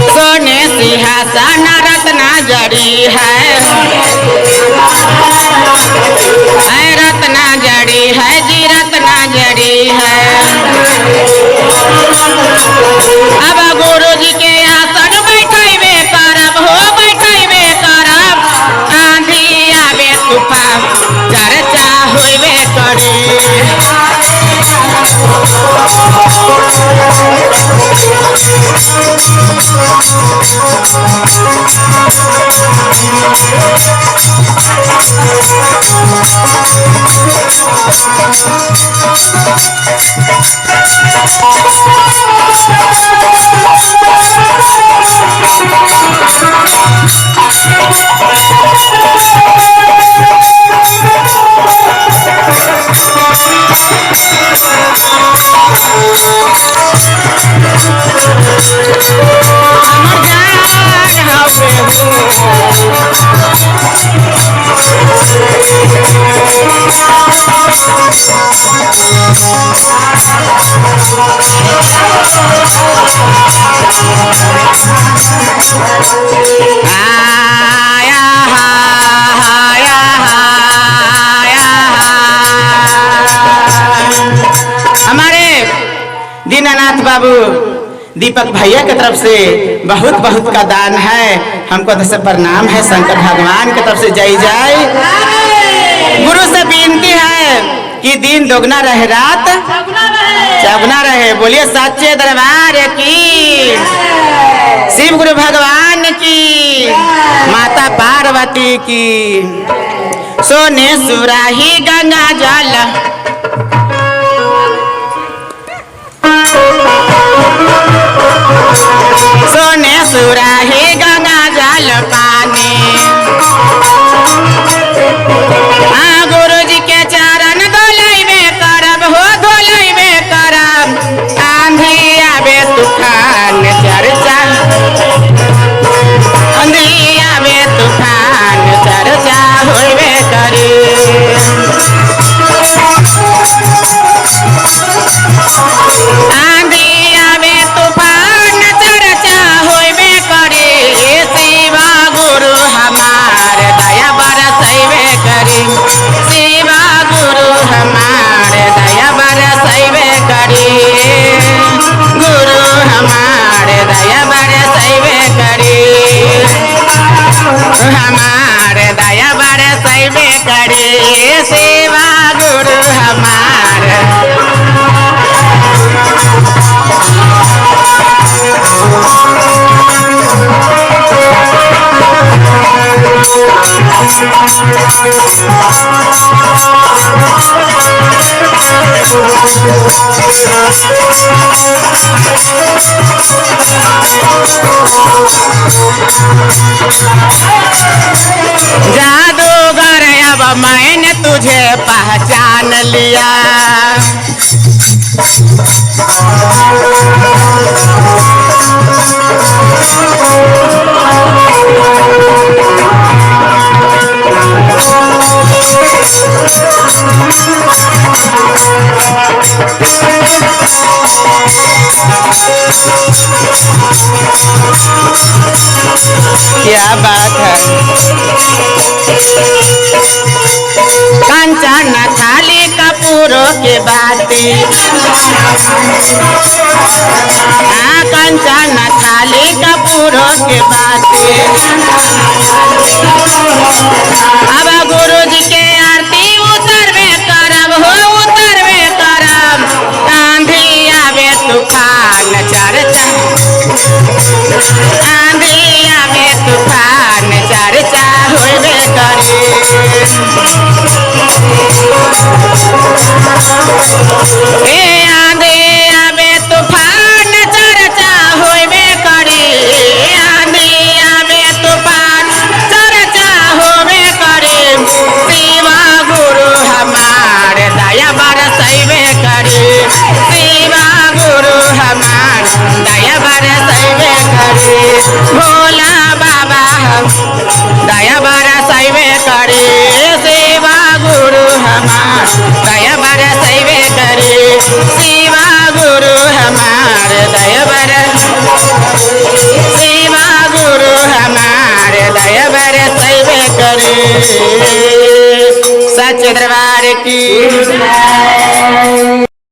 सोने सिंहासन रत्न जड़ी है, रत्न जड़ी है जी, रत्न जड़ी है। अब गुरु जी के आसन बैठे करब हो, बैठे करब। आंधी आवे तूफान चर्चा होबे करे। दीनानाथ बाबू दीपक भैया की तरफ से बहुत बहुत का दान है, हमको तो सब प्रणाम है। शंकर भगवान की तरफ से जय जय। गुरु से विनती है कि दिन दोगुना रहे रात चौगुना रहे। बोलिए सच्चे दरबार की, शिव गुरु भगवान की, माता पार्वती की। सोने सुराही गंगा जल सोने सुराही गंगा जल पानी। हाँ गुरु जी के चरण धोलैबे करब हो, धोलैबे करब। आंधी आवे तूफान चर्चा, आंधी आवे तूफान चर्चा होबे करे। शिवा गुरु हमारे दया बरसैबे करी, गुरु हमारे दया बरसैबे करी, हमारे दया बरसैबे करी। शिवा गुरु हमारे जादूगर अब मैंने तुझे पहचान लिया। क्या बात है। कंचन थाली कपूरों के बाती, हाँ कंचन थाली कपूरों के बाती। अब गुरु जी के आरती उतरबे करब हो, उतरबे करब। आंधी आवे तूफान चर्चा, आंधी आवे तूफान चर्चा होबे करे। आंधी आवे तूफान चर्चा होबे करे, आंधी आवे तूफान चर्चा होबे करे। शिवा गुरु भोला बाबा दया बरसैबे करे सेवा गुरु हमार दया बरसैबे करे सेवा गुरु हमार दया सेवा गुरु हमार दया बरसैबे करे। सच दरबार की